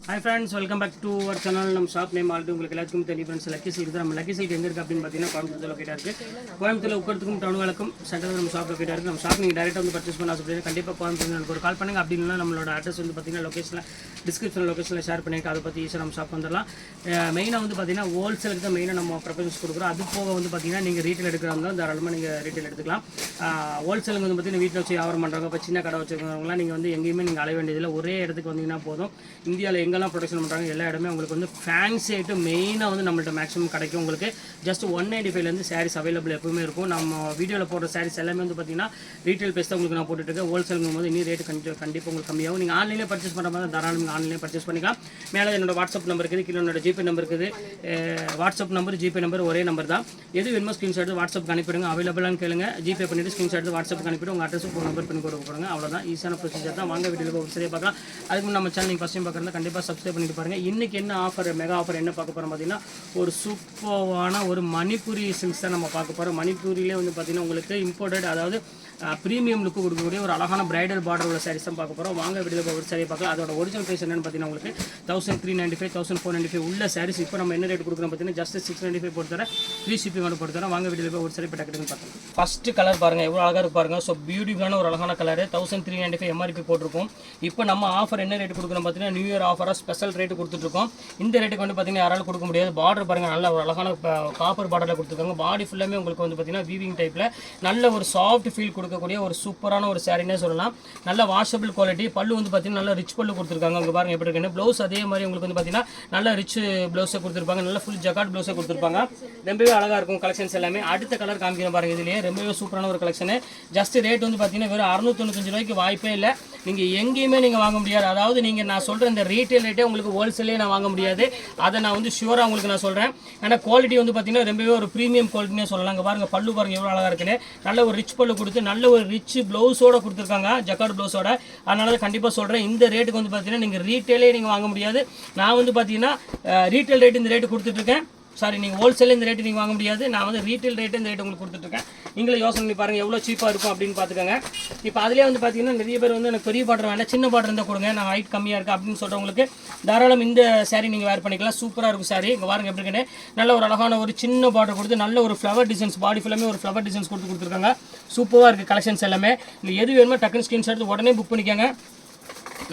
Hi friends, welcome back to our channel. நம்ம shop name already உங்களுக்கு எல்லாத்துக்கும் தெரியும் ஃப்ரெண்ட்ஸ். லக்கி சில்க் நம்ம லக்கி சில்க் எங்கே இருக்குது அப்படின்னு பார்த்தீங்கன்னா கோயம்புத்தூர் லொக்கேட்டாக இருக்குது. கோயம்புத்தூர் உட்கறதுக்கும் டவுன் வேலைக்கும் சென்டரில் நம்ம ஷாப் லொக்கேட்டாக இருக்குது. நம்ம ஷாப் நீங்கள் டேரெக்டாக வந்து பர்ச்சேஸ் பண்ண ஆசைப்படுறீங்க கண்டிப்பாக கோயம்புத்தூர் எனக்கு ஒரு கால் பண்ணுங்கள். அப்படி இல்லைனா நம்மளோட அட்ரஸ் வந்து பார்த்தீங்கன்னா லொக்கேஷனில் டிஸ்கிரிப்ஷனில் லொக்கேஷனில் ஷேர் பண்ணியிருக்கேன். அதை பற்றி ஈஸியாக நம்ம ஷாப் வந்துடலாம். மெயினாக வந்து பார்த்தீங்கன்னா ஹோல்சேலுக்கு தான் மெயினாக நம்ம ப்ரிஃபரன்ஸ் கொடுக்குறோம். அது போக வந்து பார்த்தீங்கன்னா நீங்கள் ரீட்டைல் எடுக்கிறவங்க தாராளமாக நீங்கள் ரீட்டைல் எடுத்துக்கலாம். ஹோல்சேலுக்கு வந்து பார்த்தீங்கன்னா வீட்டில் வச்சு வியாபாரம் பண்ணுறவங்க இப்போ சின்ன கடை வச்சுருக்கவங்களாம் நீங்கள் வந்து எங்கேயுமே நீங்கள் அலைய வேண்டியதில்லை. ஒரே இடத்துக்கு வந்தீங்கன்னா போதும். இந்தியாவில் எங்கெல்லாம் ப்ரொடக்ஷன் பண்ணுறாங்க எல்லா இடமே உங்களுக்கு வந்து ஃபேன்சி ஐட்டம் மெயினாக வந்து நம்மள்ட்ட மேக்ஸிமம் கிடைக்கும். உங்களுக்கு ஜஸ்ட் 195 சாரீஸ் அவைலபிள் எப்பவுமே இருக்கும். நம்ம வீடியோவில் போடுற சாரீஸ் எல்லாமே வந்து பார்த்தீங்கன்னா ரீட்டைல் பேஸ் தான் உங்களுக்கு நான் போட்டுருக்கேன். ஹோல்சேலுங்கும் போது இன்னும் ரேட்டு கண்டிப்பாக உங்களுக்கு கம்மியாகும். நீங்கள் ஆன்லைனில் பர்ச்சேஸ் பண்ணுற மாதிரி தாராளம் நீங்கள் ஆன்லைனில் பர்ச்சேஸ் பண்ணிக்கலாம். மேலே என்னோட வாட்ஸ்அப் நம்பர் இருக்குது, கீழே என்னோட ஜிபே நம்பர் இருக்குது. வாட்ஸ்அப் நம்பர் ஜிபே நம்பர் ஒரே நம்பர் தான். எது வேணுமோ ஸ்க்ரீன்ஷாட் வாட்ஸ்அப் அனுப்பிடுங்க. அவைலபிளானு கேளுங்க. ஜிபே பண்ணிவிட்டு ஸ்க்ரீன்ஷாட் வாட்ஸ்அப் அனுப்பிட்டு உங்கள் அட்ரஸ் ஃபோன் நம்பர் பண்ணி கொடுக்க போகிறாங்க. அவ்வளோதான், ஈஸியான ப்ரொசீஜர் தான். வாங்க வீடியோவில் ஒரு சரியாக பார்க்கலாம். அதுக்கு நம்ம சேனல் நீங்கள் ஃபஸ்ட் டைம் பார்க்குறதா கண்டிப்பாக சப்ஸ்கிரைப் பண்ணிட்டு பாருங்கள். இன்றைக்கி என்ன ஆஃபர், மெகா ஆஃபர் என்ன பார்க்க போகிறோம் பார்த்தீங்கன்னா ஒரு சூப்பரான ஒரு மணிப்புரி சில்க்ஸ் தான் நம்ம பார்க்க போகிறோம். மணிப்பூரிலே வந்து பார்த்தீங்கன்னா உங்களுக்கு இம்போர்ட்டட், அதாவது ப்ரீமியம் லுக்கு கொடுக்கக்கூடிய ஒரு அழகான பிரைடல் பார்டர் உள்ள சாரீஸ் தான் பார்க்க போகிறோம். வாங்க வீடியோவில் ஒரு சாரியை பார்க்கலாம். அதோட ஒரிஜினல் ப்ரைஸ் என்னென்னு பார்த்தீங்கன்னா உங்களுக்கு 1395 1495 உள்ள சாரீஸ். இப்போ நம்ம என்ன ரேட் கொடுக்குறோம் பார்த்தீங்கன்னா ஜஸ்ட் 695 போட்டு தரேன். ஃப்ரீ ஷிப்பிங்கோட போட்டு தரேன். வாங்க வீடியோவில் ஒரு சாரி இப்போ டக்குன்னு பார்க்கலாம். ஃபஸ்ட்டு கலர் பாருங்கள் எவ்வளோ அழகாக இருக்கு பாருங்கள். ஸோ பியூட்டிஃபுல்லான ஒரு அழகான கலர் 1395 எம்ஆர்பி போட்டிருக்கோம். இப்போ நம்ம ஆஃபர் என்ன ரேட் கொடுக்குறோம் பார்த்தீங்கன்னா நியூ இயர் ஆஃபராக ஸ்பெஷல் ரேட்டு கொடுத்துட்ருக்கோம். இந்த ரேட்டுக்கு வந்து பார்த்தீங்கன்னா யாராலும் கொடுக்க முடியாது. பார்டர் பாருங்கள், நல்ல ஒரு அழகான காப்பர் பார்டரில் கொடுத்துருக்காங்க. பாடி ஃபுல்லாமே உங்களுக்கு வந்து பார்த்தீங்கன்னா வீவிங் டைப்பில் நல்ல ஒரு சாஃப்ட் ஃபீல் கொடுக்கக்கூடிய ஒரு சூப்பரான ஒரு சாரினே சொல்லலாம். நல்ல வாஷபிள் குவாலிட்டி. பல்லு வந்து பார்த்தீங்கன்னா நல்ல ரிச் பல்லு கொடுத்துருக்காங்க. அங்கே பாருங்கள் எப்படி இருக்குன்னு. ப்ளவுஸ் அதே மாதிரி உங்களுக்கு வந்து பார்த்தீங்கன்னா நல்ல ரிச் ப்ளவுஸை கொடுத்துருப்பாங்க. நல்ல ஃபுல் ஜக்காட் ப்ளவுஸை கொடுத்துருப்பாங்க. ரொம்பவே அழகாக இருக்கும் கலெக்ஷன்ஸ் எல்லாமே. அடுத்த கலர் காமிக்கிறேன் பாருங்கள். இதுலேயே ரொம்பவே சூப்பரான ஒரு கலெக்ஷனு. ஜஸ்ட் ரேட் வந்து பார்த்தீங்கன்னா வெறும் 695 ரூபாய்க்கு வாய்ப்பே இல்லை. நீங்கள் எங்கேயுமே நீங்கள் வாங்க முடியாது. அதாவது நீங்கள் நான் சொல்கிற இந்த ரீட்டைல் ரேட்டே உங்களுக்கு ஹோல்சேலே நான் வாங்க முடியாது. அதை நான் வந்து ஷூராக உங்களுக்கு நான் சொல்கிறேன். ஏன்னா குவாலிட்டி வந்து பார்த்தீங்கன்னா ரொம்பவே ஒரு ப்ரீமியம் குவாலிட்டினே சொல்லலாம். அங்கே பாருங்கள் பல்லு பாருங்கள் எவ்வளோ அழகாக இருக்குன்னு. நல்ல ஒரு ரிச் பல்லு கொடுத்து நல்ல ஒரு ரிச் ப்ளவுஸோட கொடுத்துருக்காங்க, ஜக்கார்ட் ப்ளவுஸோட. அதனால கண்டிப்பாக சொல்கிறேன் இந்த ரேட்டுக்கு வந்து பார்த்தீங்கன்னா நீங்கள் ரீட்டைலே நீங்கள் வாங்க முடியாது. நான் வந்து பார்த்தீங்கன்னா ரீட்டைல் ரேட் இந்த ரேட்டு கொடுத்துட்ருக்கேன். சாரி, நீங்கள் ஹோல்சேல் இந்த ரேட்டு நீங்கள் வாங்க முடியாது. நான் வந்து ரீட்டைல் ரேட்டு இந்த ரேட்டு உங்களுக்கு கொடுத்துட்ருக்கேன். நீங்களே யோசனை பண்ணி பாருங்கள் எவ்வளோ சீப்பாக இருக்கும் அப்படின்னு பார்த்துக்கோங்க. இப்போ அதிலே வந்து பார்த்தீங்கன்னா நிறைய பேர் வந்து எனக்கு பெரிய பார்டர் வேண்டாம், சின்ன பார்டர் இருந்தால் கொடுங்க, நான் ஹைட் கம்மியாக இருக்குது அப்படின்னு சொல்கிறவங்களுக்கு தாராளம் இந்த சாரீ நீங்கள் வேர் பண்ணிக்கலாம். சூப்பராக இருக்கும் சாரீ. இங்கே பாருங்கள் எப்படி இருக்குன்னு. நல்ல ஒரு அழகான ஒரு சின்ன பார்டர் கொடுத்து நல்ல ஒரு ஃப்ளவர் டிசைன்ஸ், பாடி ஃபுல்லாமே ஒரு ஃப்ளவர் டிசைன்ஸ் கொடுத்துருக்காங்க. சூப்பராக இருக்குது கலெக்ஷன்ஸ் எல்லாமே. இல்லை எது வேணுமோ டக்குன்னு ஸ்க்ரீன்ஷாட் எடுத்து உடனே புக் பண்ணிக்கோங்க.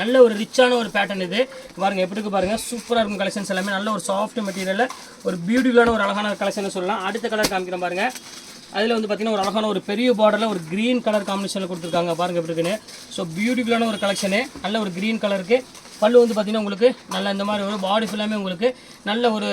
நல்ல ஒரு ரிச்சான ஒரு பேட்டர்ன் இது. பாருங்கள் எப்படி இருக்கு பாருங்கள். சூப்பராக இருக்கும் கலெக்ஷன்ஸ் எல்லாமே. நல்ல ஒரு சாஃப்ட் மெட்டீரியலில் ஒரு பியூட்டிஃபுல்லான ஒரு அழகான கலெக்ஷன் சொல்லலாம். அடுத்த கலர் காமிக்கிறேன் பாருங்கள். அதில் வந்து பார்த்திங்கன்னா ஒரு அழகான ஒரு பெரிய பார்டரில் ஒரு க்ரீன் கலர் காம்பினேஷனில் கொடுத்துருக்காங்க. பாருங்கள் எப்படி இருக்குன்னு. ஸோ பியூட்டிஃபுல்லான ஒரு கலெக்ஷனு. நல்ல ஒரு க்ரீன் கலருக்கு பல்லு வந்து பார்த்திங்கன்னா உங்களுக்கு நல்ல இந்த மாதிரி ஒரு பாடி ஃபுல்லாமே உங்களுக்கு நல்ல ஒரு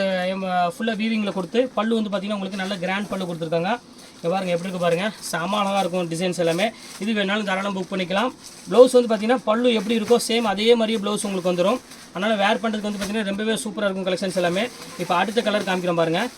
ஃபுல்லாக வீவிங்கில் கொடுத்து பல்லு வந்து பார்த்திங்கன்னா உங்களுக்கு நல்ல கிராண்ட் பல்லு கொடுத்துருக்காங்க. இங்கே பாருங்கள் எப்படி இருக்குது பாருங்கள். செம அழகாக இருக்கும் டிசைன்ஸ் எல்லாமே. இது வேணாலும் தாராளம் புக் பண்ணிக்கலாம். ப்ளவுஸ் வந்து பார்த்திங்கன்னா பல்லு எப்படி இருக்கோ சேம் அதே மாதிரியே ப்ளவுஸ் உங்களுக்கு வந்துடும். அதனால் வேர் பண்ணுறதுக்கு வந்து பார்த்திங்கன்னா ரொம்பவே சூப்பராக இருக்கும் கலெக்ஷன்ஸ் எல்லாமே. இப்போ அடுத்த கலர் காமிக்கிறோம் பாருங்கள்.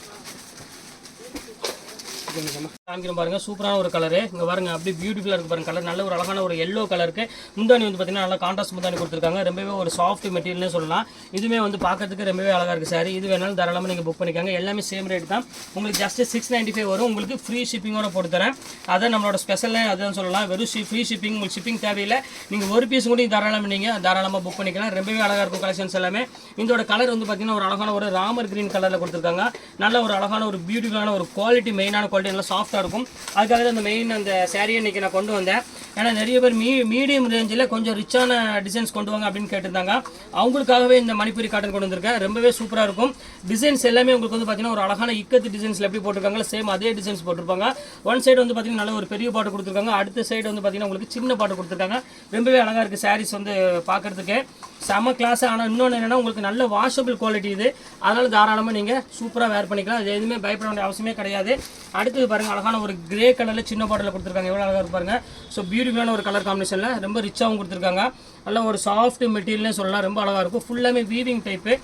காமிக்கிறோம் பாருங்க. சூப்பரான ஒரு கலரு. இங்கே பாருங்க அப்படி பியூட்டிஃபுல்லாக இருக்குது பாருங்க கலர். நல்ல ஒரு அழகான ஒரு எல்லோ கலருக்கு முந்தானி வந்து பார்த்தீங்கன்னா நல்லா கான்ட்ராஸ்ட் முந்தானி கொடுத்துருக்காங்க. ரொம்பவே ஒரு சாஃப்ட் மெட்டீரியல்னே சொல்லலாம். இதுவுமே வந்து பார்க்கறதுக்கு ரொம்பவே அழகாக இருக்குது சாரி. இது வேணாலும் தாராளமாக நீங்கள் புக் பண்ணிக்காங்க. எல்லாமே சேம் ரேட் தான். உங்களுக்கு ஜஸ்ட் 695 வரும். உங்களுக்கு ஃப்ரீ ஷிப்பிங்கோட போட்டு தரேன். அதை நம்மளோட ஸ்பெஷல்லே அதுதான் சொல்லலாம். வெறும் ஃப்ரீ ஷிப்பிங், உங்களுக்கு ஷிப்பிங் தேவையில்லை. நீங்கள் ஒரு பீஸ் கூட தாராளமாக புக் பண்ணிக்கலாம். ரொம்பவே அழகாக இருக்கும் கலெக்ஷன்ஸ் எல்லாமே. இதோட கலர் வந்து பார்த்தீங்கன்னா ஒரு அழகான ஒரு ராமர் கிரீன் கலரில் கொடுத்துருக்காங்க. நல்ல ஒரு அழகான ஒரு பியூட்டிஃபுல்லான ஒரு குவாலிட்டி, மெயினான குவாலிட்டி, நல்லா சாஃப்டாக இருக்கும். அதுக்காக தான் அந்த மெயின் அந்த சாரியை இன்றைக்கி நான் கொண்டு வந்தேன். ஏன்னா நிறைய பேர் மீடியம் ரேஞ்சில் கொஞ்சம் ரிச்சான டிசைன்ஸ் கொண்டு வாங்க அப்படின்னு கேட்டிருந்தாங்க. அவங்களுக்காகவே இந்த மணிப்புரி காட்டன் கொண்டு வந்திருக்கேன். ரொம்பவே சூப்பராக இருக்கும். டிசைன்ஸ் எல்லாமே உங்களுக்கு வந்து பார்த்தீங்கன்னா ஒரு அழகான இக்கத்து டிசைன்ஸில் எப்படி போட்டிருக்காங்க சேம் அதே டிசைன்ஸ் போட்டிருப்பாங்க. ஒன் சைடு வந்து பார்த்தீங்கன்னா நல்ல ஒரு பெரிய பாட்டு கொடுத்துருக்காங்க. அடுத்த சைடு வந்து பார்த்தீங்கன்னா உங்களுக்கு சின்ன பாட்டு கொடுத்துருக்காங்க. ரொம்பவே அழகாக இருக்குது சாரீஸ் வந்து பார்க்குறதுக்கு செம கிளாஸ். ஆனால் இன்னொன்று என்னென்னா உங்களுக்கு நல்ல வாஷபிள் குவாலிட்டி இது. அதனால் தாராளமாக நீங்கள் சூப்பராக வேர் பண்ணிக்கலாம். அது எதுவுமே பயப்பட வேண்டிய அவசியமே கிடையாது. அடுத்தது பாருங்கள் அழகான ஒரு கிரே கலரில் சின்ன பாட்டில் கொடுத்துருக்காங்க. எவ்வளோ அழகாக இருப்பாருங்க. ஸோ பியூட்டிஃபுல்லான ஒரு கலர் காம்பினேஷனில் ரொம்ப ரிச்சாகவும் கொடுத்துருக்காங்க. நல்ல ஒரு சாஃப்ட் மெட்டீரியல்னே சொல்லலாம். ரொம்ப அழகாக இருக்கும். ஃபுல்லாமே வீவிங் டைப்பு.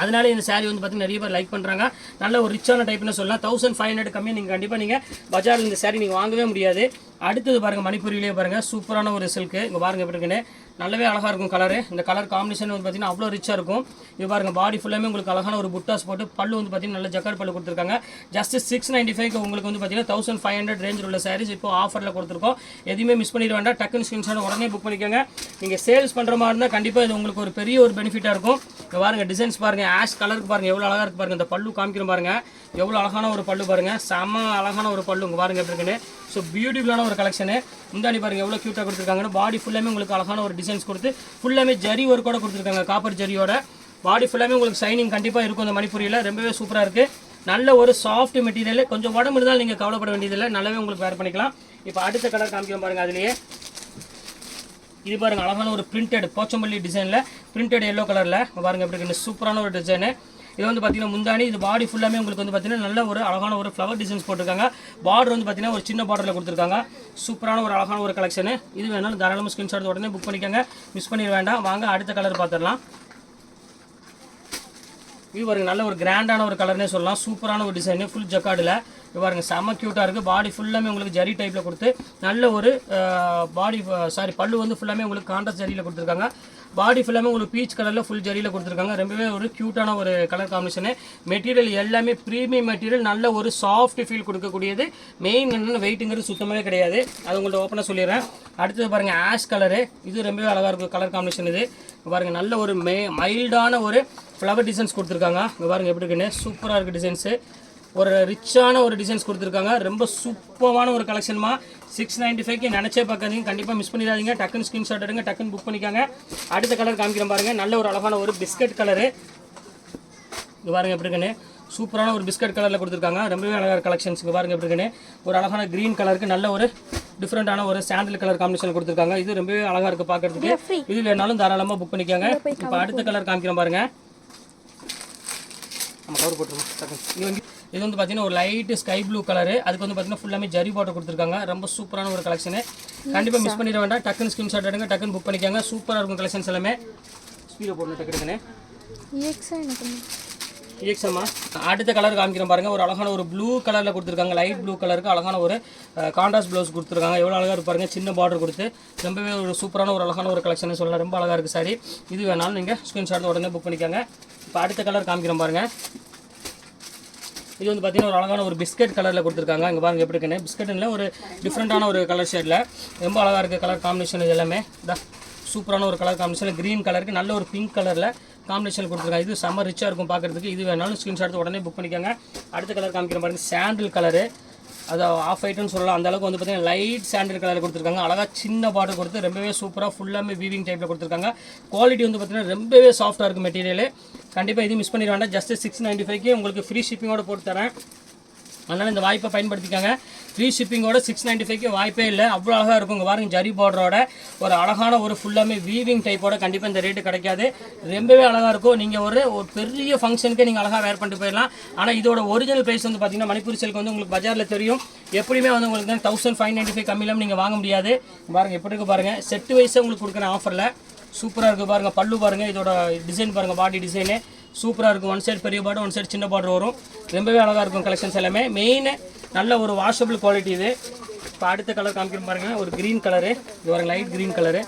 அதனால இந்த சாரீ வந்து பார்த்தீங்கன்னா நிறைய பேர் லைக் பண்ணுறாங்க. நல்ல ஒரு ரிச்சான டைப்னு சொல்லலாம். 1500 கம்மியாக நீங்கள் கண்டிப்பாக நீங்கள் பஜாரில் இந்த சாரீ நீங்கள் வாங்கவே முடியாது. அடுத்தது பாருங்கள் மணிப்பூரிலேயே பாருங்கள் சூப்பரான ஒரு சில்க்கு. இங்கே பாருங்கள் எப்படி இருக்குன்னு நல்லாவே அழகாக இருக்கும் கலரு. இந்த கலர் காம்பினேஷன் வந்து பார்த்திங்கன்னா அவ்வளோ ரிச்சாக இருக்கும். இது பாருங்கள் பாடி ஃபுல்லாமே உங்களுக்கு அழகான ஒரு புட்டாஸ் போட்டு பல்லு வந்து பார்த்திங்கன்னா நல்ல ஜக்கார்ட் பல்லு கொடுத்துருக்காங்க. ஜஸ்ட் 695 உங்களுக்கு வந்து பார்த்திங்கன்னா 1500 ரேஞ்சில் உள்ள சாரீஸ் இப்போ ஆஃபரில் கொடுத்துருக்கோம். எதுவுமே மிஸ் பண்ணிட வேண்டாம். டக்குன்னு ஸ்கிரீன்ஷாட் உடனே புக் பண்ணிக்கோங்க. நீங்கள் சேல்ஸ் பண்ணுற மாதிரி இருந்தால் கண்டிப்பாக இது உங்களுக்கு ஒரு பெரிய ஒரு பெனிஃபிட்டாக இருக்கும். இங்கே பாருங்கள் டிசைன்ஸ் பாருங்கள், ஆஷ் கலருக்கு பாருங்கள் எவ்வளோ அழகாக இருக்குது பாருங்கள். இந்த பல்லு காமிக்கிறோம் பாருங்கள், எவ்வளோ அழகான ஒரு பல்லு பாருங்கள், செம்ம அழகான ஒரு பல்லு. இங்கே பாருங்கள் எப்படி இருக்குன்னு. ஸோ பியூட்டிஃபுல்லான ஒரு கலெக்ஷனு. முந்தாடி பாருங்கள் எவ்வளோ க்யூட்டாக கொடுத்துருக்காங்கன்னு. பாடி ஃபுல்லாமே உங்களுக்கு அழகான ஒரு டிசைன்ஸ் கொடுத்து ஃபுல்லாமே ஜரி ஒர்க்கோட கொடுத்துருக்காங்க. காப்பர் ஜரியோட பாடி ஃபுல்லாமே உங்களுக்கு ஷைனிங் கண்டிப்பாக இருக்கும். இந்த மணிப்பூரியில் ரொம்பவே சூப்பராக இருக்குது. நல்ல ஒரு சாஃப்ட் மெட்டீரியல். கொஞ்சம் உடம்பு இருந்தாலும் நீங்கள் கவலைப்பட வேண்டியதில்லை, நல்லாவே உங்களுக்கு வேர் பண்ணிக்கலாம். இப்போ அடுத்த கலர் காமிக்கிறோம் பாருங்கள். அதுலேயே இது பாருங்கள் அழகான ஒரு பிரிண்டட் போச்சம்பள்ளி டிசைனில் பிரிண்டட் எல்லோ கலரில் பாருங்கள் எப்படி இருக்குன்னு. சூப்பரான ஒரு டிசைனு. இது வந்து பார்த்தீங்கன்னா முந்தானி, இது பாடி ஃபுல்லாமே உங்களுக்கு வந்து பார்த்தீங்கன்னா நல்ல ஒரு அழகான ஒரு ஃப்ளவர் டிசைன்ஸ் போட்டிருக்காங்க. பார்டர் வந்து பார்த்தீங்கன்னா ஒரு சின்ன பார்டரில் கொடுத்துருக்காங்க. சூப்பரான ஒரு அழகான ஒரு கலெக்ஷனு. இது வேணாலும் தாராளமாக ஸ்கிரீன்ஷாட் உடனே புக் பண்ணிக்கோங்க, மிஸ் பண்ணிட வேண்டாம். வாங்க அடுத்த கலர் பார்த்துடலாம். இது பாருங்கள் நல்ல ஒரு கிராண்டான ஒரு கலர்னே சொல்லலாம். சூப்பரான ஒரு டிசைனு, ஃபுல் ஜக்கார்டில். இது பாருங்கள் செம்ம க்யூட்டாக இருக்குது. பாடி ஃபுல்லாமே உங்களுக்கு ஜரி டைப்பில் கொடுத்து நல்ல ஒரு பல்லு வந்து ஃபுல்லாமே உங்களுக்கு கான்ட்ராஸ்ட் ஜரியில் கொடுத்துருக்காங்க. பாடி ஃபுல்லாமே உங்களுக்கு பீச் கலரில் ஃபுல் ஜரியில் கொடுத்துருக்காங்க. ரொம்பவே ஒரு க்யூட்டான ஒரு கலர் காம்பினேஷனு. மெட்டீரியல் எல்லாமே ப்ரீமியம் மெட்டீரியல், நல்ல ஒரு சாஃப்ட் ஃபீல் கொடுக்கக்கூடியது. மெயின் என்னென்ன வெயிட்டுங்கிறது சுத்தமாகவே கிடையாது, அது உங்கள்கிட்ட ஓப்பனாக சொல்லிடுறேன். அடுத்தது பாருங்கள் ஆஷ் கலரு. இது ரொம்பவே அழகாக இருக்கும் கலர் காம்பினேஷன். இது பாருங்கள் நல்ல ஒரு மைல்டான ஒரு ஃப்ளவர் டிசைன்ஸ் கொடுத்துருக்காங்க. இங்கே பாருங்கள் எப்படி இருக்குன்னு. சூப்பராக இருக்குது டிசைன்ஸு. ஒரு ரிச்சான ஒரு டிசைன்ஸ் கொடுத்துருக்காங்க. ரொம்ப சூப்பரான ஒரு கலெக்ஷன்மா. 695க்கு நினச்சே பார்க்காதீங்க, கண்டிப்பாக மிஸ் பண்ணிடாதீங்க. டக்குன்னு ஸ்கிரீன்ஷாட் எடுங்க, டக்குன்னு புக் பண்ணிக்காங்க. அடுத்த கலர் காமிக்கிறேன் பாருங்கள். நல்ல ஒரு அழகான ஒரு பிஸ்கட் கலரு. இது பாருங்கள் எப்படி இருக்குன்னு. சூப்பரான ஒரு பிஸ்கட் கலரில் கொடுத்துருக்காங்க. ரொம்பவே அழகான கலெக்ஷன்ஸ். இங்கே பாருங்கள் எப்படி இருக்குன்னு. ஒரு அழகான க்ரீன் கலருக்கு நல்ல ஒரு டிஃப்ரெண்டான ஒரு சாண்டில் கலர் காம்பினேஷன் கொடுத்துருக்காங்க. இது ரொம்பவே அழகாக இருக்குது பார்க்குறதுக்கு. இது வேணாலும் தாராளமாக புக் பண்ணிக்காங்க. இப்போ அடுத்த கலர் காமிக்கிறேன் பாருங்கள். நம்ம கவர் போட்டுருவோம். இது வந்து பார்த்தீங்கன்னா ஒரு லைட்டு ஸ்கை ப்ளூ கலரு. அதுக்கு வந்து பார்த்தீங்கன்னா ஃபுல்லாமே ஜரி பாட்டர் கொடுத்துருக்காங்க. ரொம்ப சூப்பரான ஒரு கலெக்ஷனு. கண்டிப்பாக மிஸ் பண்ணிட வேண்டாம். டக்குன்னு ஸ்கிரீன்ஷாட் எடுங்க, டக்குன்னு புக் பண்ணிக்காங்க. சூப்பராக இருக்கும் கலெக்ஷன்ஸ் எல்லாமே. ஸ்பீடை போடணும் டக்குன்னு. EXMமா. அடுத்த கலர் காமிக்கிறோம் பாருங்கள். ஒரு அழகான ஒரு ப்ளூ கலரில் கொடுத்துருக்காங்க. லைட் ப்ளூ கலருக்கு அழகான ஒரு கான்ட்ராஸ்ட் ப்ளவுஸ் கொடுத்துருக்காங்க. எவ்வளோ அழகாக இருப்பாருங்க, சின்ன பார்டர் கொடுத்து ரொம்பவே ஒரு சூப்பரான ஒரு அழகான ஒரு கலெக்ஷன் சொல்லலாம். ரொம்ப அழகாக இருக்குது சாரி. இது வேணாலும் நீங்கள் ஸ்க்ரீன்ஷாட் உடனே புக் பண்ணிக்காங்க. இப்போ அடுத்த கலர் காமிக்கிறோம் பாருங்கள். இது வந்து பார்த்தீங்கன்னா ஒரு அழகான ஒரு பிஸ்கட் கலரில் கொடுத்துருக்காங்க. இங்கே பாருங்கள் எப்படி இருக்குன்னு. பிஸ்கட்டில் ஒரு டிஃப்ரெண்ட்டான ஒரு கலர் ஷேடில் ரொம்ப அழகாக இருக்குது கலர் காம்பினேஷன். இது எல்லாமே சூப்பரான ஒரு கலர் காம்பினேஷன். க்ரீன் கலருக்கு நல்ல ஒரு பிங்க் கலரில் காம்பினேஷன் கொடுத்துருக்காங்க. இது செம்ம ரிச்சாக இருக்கும் பார்க்குறதுக்கு. இது வேணாலும் ஸ்க்ரீன்ஷாட் உடனே புக் பண்ணிக்கோங்க. அடுத்த கலர் காமிக்கிற பாருங்கள். சாண்டில் கலரு, அது ஆஃப் ஒயிட்னு சொல்லலாம். அந்த அளவுக்கு வந்து பார்த்தீங்கன்னா லைட் சாண்டில் கலரில் கொடுத்துருக்காங்க. அழகாக சின்ன பார்டர் கொடுத்து ரொம்பவே சூப்பராக ஃபுல்லாமே வீவிங் டைப்பில் கொடுத்துருக்காங்க. குவாலிட்டி வந்து பார்த்தீங்கன்னா ரொம்பவே சாஃப்ட்டாக இருக்குது மெட்டீரியல். கண்டிப்பாக இது மிஸ் பண்ணிட வேண்டாம். ஜஸ்ட் 695க்கு உங்களுக்கு ஃப்ரீ ஷிப்பிங்கோட போட்டு தரேன். அதனால் இந்த வாய்ப்பை பயன்படுத்திக்காங்க. ஃப்ரீ ஷிப்பிங்கோட 695க்கு வாய்ப்பே இல்லை. அவ்வளோ அழகாக இருக்கும். இங்கே பாருங்கள் ஜரி பார்டரோட ஒரு அழகான ஒரு ஃபுல்லாமே வீவிங் டைப்போட கண்டிப்பாக இந்த ரேட்டு கிடைக்காது. ரொம்பவே அழகாக இருக்கும். நீங்கள் ஒரு பெரிய ஃபங்க்ஷனுக்கு நீங்கள் அழகாக வேர் பண்ணிட்டு போயிடலாம். ஆனால் இதோட ஒரிஜினல் ப்ரைஸ் வந்து பார்த்தீங்கன்னா மணிப்பூர் சில்க் வந்து உங்களுக்கு பஜாரில் தெரியும். எப்படியுமே வந்து உங்களுக்கு 1595 கம்மியிலும் நீங்கள் வாங்க முடியாது. பாருங்கள் எப்படி இருக்குது பாருங்கள். செட்டு வைஸாக உங்களுக்கு கொடுக்குற ஆஃபரில் சூப்பராக இருக்குது பாருங்கள். பல்லு பாருங்கள், இதோட டிசைன் பாருங்கள், பாடி டிசைனு சூப்பராக இருக்கும். ஒன் சைடு பெரிய பார்டர், ஒன் சைடு சின்ன பார்டர் வரும். ரொம்பவே அழகாக இருக்கும் கலெக்ஷன்ஸ் எல்லாமே. மெயின் நல்ல ஒரு வாஷபிள் குவாலிட்டி இது. இப்போ அடுத்த கலர் காமிக்கிறோம் பாருங்கள். ஒரு க்ரீன் கலரு. இது பாருங்கள் லைட் க்ரீன் கலரு.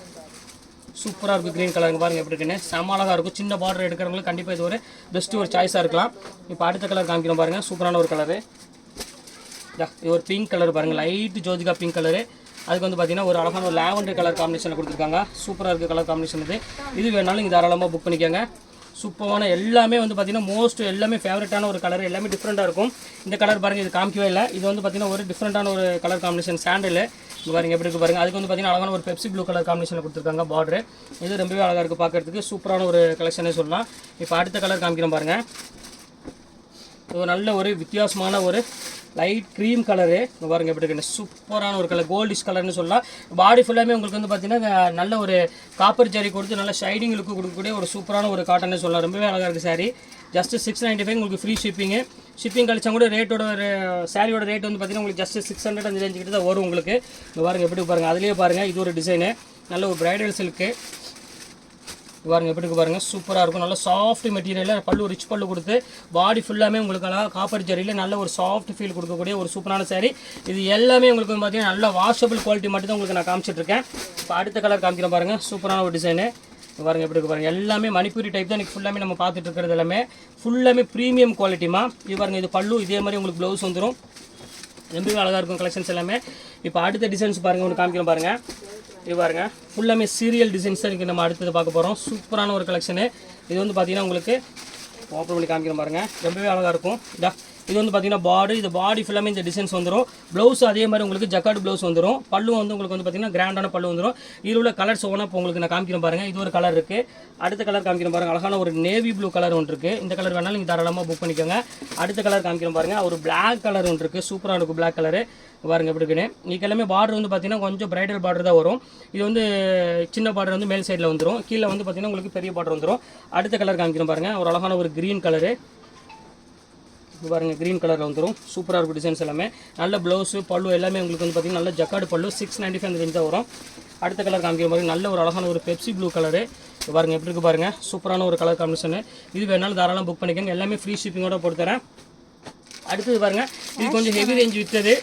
சூப்பராக இருக்கும் க்ரீன் கலருங்க பாருங்கள் எப்படி இருக்குன்னு. செம்ம அழகாக இருக்கும். சின்ன பார்டர் எடுக்கிறவங்களுக்கு கண்டிப்பாக இது ஒரு பெஸ்ட்டு ஒரு சாய்ஸாக இருக்கலாம். இப்போ அடுத்த கலர் காமிக்கிறோம் பாருங்கள். சூப்பரான ஒரு கலரு. இது ஒரு பிங்க் கலர் பாருங்கள், லைட் ஜோதிகா பிங்க் கலரு. அதுக்கு வந்து பார்த்தீங்கன்னா ஒரு அழகான ஒரு லாவெண்டர் கலர் காம்பினேஷனில் கொடுத்துருக்காங்க. சூப்பராக இருக்குது கலர் காம்பினேஷன். இது வேணாலும் நீங்கள் தாராளமாக புக் பண்ணிக்கோங்க. சூப்பரான எல்லாமே வந்து பார்த்தீங்கன்னா எல்லாமே ஃபேவரட்டான ஒரு கலர். எல்லாமே டிஃப்ரெண்ட்டாக இருக்கும். இந்த கலர் பாருங்கள், இது காமிக்கவே இல்லை. இது வந்து பார்த்தீங்கன்னா ஒரு டிஃப்ரெண்ட்டான ஒரு கலர் காம்பினேஷன் சாண்டில். இது பாருங்கள் எப்படி இருக்குது பாருங்கள். அதுக்கு வந்து பார்த்தீங்கன்னா அழகான ஒரு பெப்சி ப்ளூ கலர் காம்பினேஷனில் கொடுத்துருக்காங்க பார்டர். இது ரொம்பவே அழகாக இருக்குது பார்க்குறதுக்கு. சூப்பரான ஒரு கலெக்ஷனே சொல்லலாம். இப்போ அடுத்த கலர் காமிக்கிறோம் பாருங்கள். இது நல்ல ஒரு வித்தியாசமான ஒரு லைட் க்ரீம் கலரு. இங்கே பாருங்கள் எப்படி இருக்குன்னு. சூப்பரான ஒரு கலர், கோல்டிஷ் கலர்னு சொல்லலாம். பாடி ஃபுல்லாமே உங்களுக்கு வந்து பார்த்தீங்கன்னா நல்ல ஒரு காப்பர் ஜரி கொடுத்து நல்ல ஷைனிங் லுக்கு கொடுக்கக்கூடிய ஒரு சூப்பரான ஒரு காட்டன்னு சொல்லலாம். ரொம்பவே அழகாக இருக்குது சாரி. ஜஸ்ட் 695 உங்களுக்கு ஃப்ரீ ஷிப்பிங் கழிச்சா கூட ரேட்டோட சாரியோட ரேட் வந்து பார்த்தீங்கன்னா உங்களுக்கு ஜஸ்ட் 600 அந்த ரேஞ்சு கிட்ட தான் வரும் உங்களுக்கு. இங்கே பாருங்கள் எப்படி பாருங்கள். அதுலேயே பாருங்கள் இது ஒரு டிசைனு நல்ல ஒரு பிரைடல் சில்க்கு. பாருங்க எப்படி இருக்கு பாருங்க, சூப்பராக இருக்கும். நல்ல சாஃப்ட் மெட்டீரியலில் பல்லு ரிச் பல்லு கொடுத்து பாடி ஃபுல்லாமே உங்களுக்கு அழகாக காப்பர் ஜரியில் நல்ல ஒரு சாஃப்ட் ஃபீல் கொடுக்கக்கூடிய ஒரு சூப்பரான saree. இது எல்லாமே உங்களுக்கு வந்து பார்த்தீங்கன்னா நல்ல வாஷபிள் குவாலிட்டி மட்டும் தான் உங்களுக்கு நான் காமிச்சிட்ருக்கேன். இப்போ அடுத்த கலர் காமிக்கிறேன் பாருங்கள், சூப்பரான ஒரு டிசைனு. பாருங்க எப்படி இருக்கு பாருங்க, எல்லாமே மணிப்பூரி டைப் தான் இன்றைக்கி ஃபுல்லாமே நம்ம பார்த்துட்டு இருக்கிறது. எல்லாமே ஃபுல்லாமே ப்ரீமியம் குவாலிட்டிமா. இது பாருங்க, இது பல்லு இதே மாதிரி உங்களுக்கு ப்ளவுஸ் வந்துடும். ரொம்பவே அழகாக இருக்கும் கலெக்ஷன்ஸ் எல்லாமே. இப்போ அடுத்த டிசைன்ஸ் பாருங்கள், ஒன்று காமிக்கிறோம் பாருங்கள். இது பாருங்க, ஃபுல்லாமே சீரியல் டிசைன்ஸ் தான் இன்றைக்கி நம்ம அடுத்தது பார்க்க போகிறோம். சூப்பரான ஒரு கலெக்ஷனு. இது வந்து பார்த்தீங்கன்னா உங்களுக்கு ஓப்பன் பண்ணி காமிக்கிறோம் பாருங்கள், ரொம்பவே அழகாக இருக்கும். இது வந்து பார்த்தீங்கன்னா பாடி, இது பாடி ஃபுல்லாமே இந்த டிசைன்ஸ் வந்துடும். ப்ளவுஸ் அதே மாதிரி உங்களுக்கு ஜக்கார்டு ப்ளவுஸ் வந்துடும். பல்லு வந்து உங்களுக்கு வந்து பார்த்தீங்கன்னா கிராண்டான பல்லு வந்துடும். இதில் உள்ள கலர்ஸ் ஒன்றா இப்போ உங்களுக்கு நான் காமிக்கிறேன் பாருங்கள். இது ஒரு கலர் இருக்குது. அடுத்த கலர் காமிக்கிறேன் பாருங்கள், அழகான ஒரு நேவி ப்ளூ கலர் ஒன்று இருக்குது. இந்த கலர் வேணாலும் நீங்கள் தாராளமாக புக் பண்ணிக்கோங்க. அடுத்த கலர் காமிக்கிறேன் பாருங்கள், ஒரு பிளாக் கலர் ஒன்று இருக்குது. சூப்பராக இருக்கும் பிளாக் கலரு. பாருங்க எப்படி இருக்குன்னு. இதுக்கு எல்லாமே பார்டர் வந்து பார்த்தீங்கன்னா கொஞ்சம் பிரைடல் பார்டர் தான் வரும். இது வந்து சின்ன பார்டர் வந்து மேல் சைடில் வந்துடும். கீழே வந்து பார்த்தீங்கன்னா உங்களுக்கு பெரிய பார்டர் வந்துடும். அடுத்த கலர் காமிக்கிறேன் பாருங்கள், ஒரு அழகான ஒரு க்ரீன் கலரு. பாருங்க, க்ரீன் கலரில் வந்துடும். சூப்பராக இருக்கும் டிசைன்ஸ் எல்லாமே. நல்ல ப்ளவுஸு பல்லு எல்லாமே உங்களுக்கு வந்து பார்த்தீங்கன்னா நல்ல ஜக்கார்டு பல்லு 695 அந்த ரேஞ்ச் தான் வரும். அடுத்த கலர் காமிக்கிற மாதிரி நல்ல ஒரு அழகான ஒரு பெப்சி ப்ளூ கலரு. பாருங்கள் எப்படி இருக்குது பாருங்கள், சூப்பரான ஒரு கலர் காம்பினேஷனு. இது வேணாலும் தாராளமாக புக் பண்ணிக்கோங்க. எல்லாமே ஃப்ரீ ஷிப்பிங்கோட போட்டு தரேன். அடுத்தது பாருங்கள், இது கொஞ்சம் ஹெவி ரேஞ்ச் விற்றது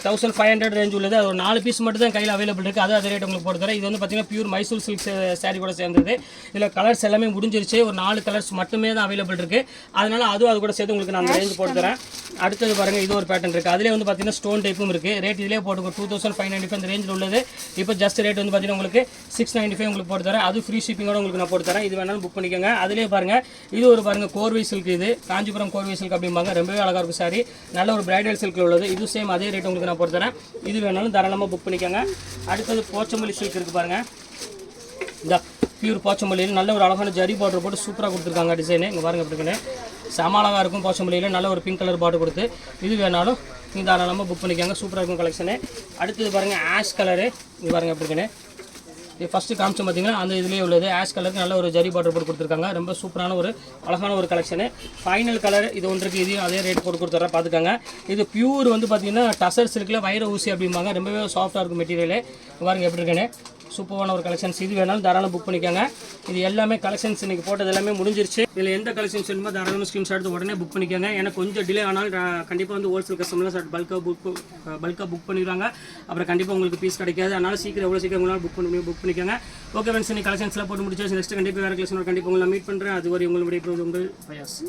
1500 ரேஞ்ச் உள்ளது. அது ஒரு 4 பீஸ் மட்டும் தான் கையில் அவைலபிள் இருக்குது. அதே ரேட் உங்களுக்கு போட்டு தரேன். இது வந்து பார்த்தீங்கன்னா பியூர் மைசூர் சில்க் saree கூட சேர்ந்தது. இதில் கலர்ஸ் எல்லாமே முடிஞ்சிருச்சு. ஒரு 4 கலர்ஸ் மட்டுமே தான் அவைலபிள் இருக்குது. அதனால் அதுவும் அது கூட சேர்த்து உங்களுக்கு நான் அந்த ரேஞ்ச் போட்டு தரேன். அடுத்தது பாருங்கள், இது ஒரு பேட்டர்ன் இருக்குது. அதிலே வந்து பார்த்தீங்கன்னா ஸ்டோன் டைப்பும் இருக்குது. ரேட் இதிலே போட்டு 2595 அந்த ரேஞ்சில் உள்ளது. இப்போ ஜஸ்ட் ரேட் வந்து பார்த்தீங்கன்னா உங்களுக்கு 695 உங்களுக்கு போட்டு தரேன். அது ஃப்ரீ ஷிப்பிங்கோட உங்களுக்கு நான் போட்டு தரேன். இது வேணாலும் புக் பண்ணிக்கோங்க. அதிலே பாருங்கள், இது ஒரு பாருங்கள் கோர்வை சில்க். இது காஞ்சிபுரம் கோர்வை சில்க் அப்படிம்பாங்க. ரொம்பவே அழகாக இருக்கும் saree. நல்ல ஒரு பிரைடல் சில்கில் உள்ளது. இது சேம் அதே ரேட் உங்களுக்கு நான் போட்டு தரேன். இது வேணாலும் தாராளமாக புக் பண்ணிக்கோங்க. அடுத்தது போச்சம்பள்ளி சில்க் இருக்குது பாருங்கள். இந்த பியூர் போச்சம்பள்ளியில் நல்ல ஒரு அழகான ஜரி பார்டர் போட்டு சூப்பராக கொடுத்துருக்காங்க டிசைனு. இங்கே பாருங்கள் எப்படி இருக்குன்னு, செம அழகாக இருக்கும். போச்சம்பள்ளியில் நல்ல ஒரு பிங்க் கலர் பார்டர் கொடுத்து இது வேணாலும் நீங்கள் தாராளமாக புக் பண்ணிக்கோங்க. சூப்பராக இருக்கும் கலெக்ஷனு. அடுத்தது பாருங்கள் ஆஷ் கலரு. இது பாருங்கள் எப்படி இருக்குன்னு, இது ஃபஸ்ட்டு காமிச்சு பார்த்தீங்கன்னா அந்த இதுலேயே உள்ளது. ஆஷ் கலருக்கு நல்ல ஒரு ஜரி பார்டர் போட்டு கொடுத்துருக்காங்க. ரொம்ப சூப்பரான ஒரு அழகான ஒரு கலெக்ஷனு. ஃபைனல் கலர் இது ஒன்று இருக்குது. இதையும் அதே ரேட் போட்டு கொடுத்துட்றேன், பார்த்துக்கோங்க. இது பியூர் வந்து பார்த்தீங்கன்னா டசர் சில்கில் வைர ஊசி அப்படிம்பாங்க. ரொம்பவே சாஃப்டாக இருக்கும் மெட்டீரியலு. பாருங்கள் எப்படி இருக்குன்னு, சூப்பரான ஒரு கலெக்ஷன்ஸ். இது வேணாலும் தாராளம் புக் பண்ணிக்கோங்க. இது எல்லாமே கலெக்ஷன்ஸ் இன்றைக்கி போட்டது எல்லாமே முடிஞ்சிருச்சு. இதில் எந்த கலெக்ஷன்ஸ் வேணுமோ தாராளமாக ஸ்க்ரீன்ஷாட் எடுத்து உடனே புக் பண்ணிக்கோங்க. எனக்கு கொஞ்சம் டிலே ஆனாலும் கண்டிப்பாக வந்து ஹோல்சேல் கஸ்டமர்லாம் பல்காக புக் பண்ணிடுவாங்க. அப்புறம் கண்டிப்பாக உங்களுக்கு பீஸ் கிடைக்காது. அதனால் சீக்கிரம் எவ்வளோ சீக்கிரம் உங்களால் புக் பண்ணிக்கோங்க. ஓகே ஃப்ரெண்ட்ஸ், இன்னைக்கு கலெக்ஷன்ஸ்லாம் போட்டு முடிச்சாச்சு. நெக்ஸ்ட் கண்டிப்பாக வேறு கலெக்ஷன் கண்டிப்பாக உங்களை மீட் பண்ணுறேன். அது வரை உங்களுடைய உங்கள் பயாஸ்.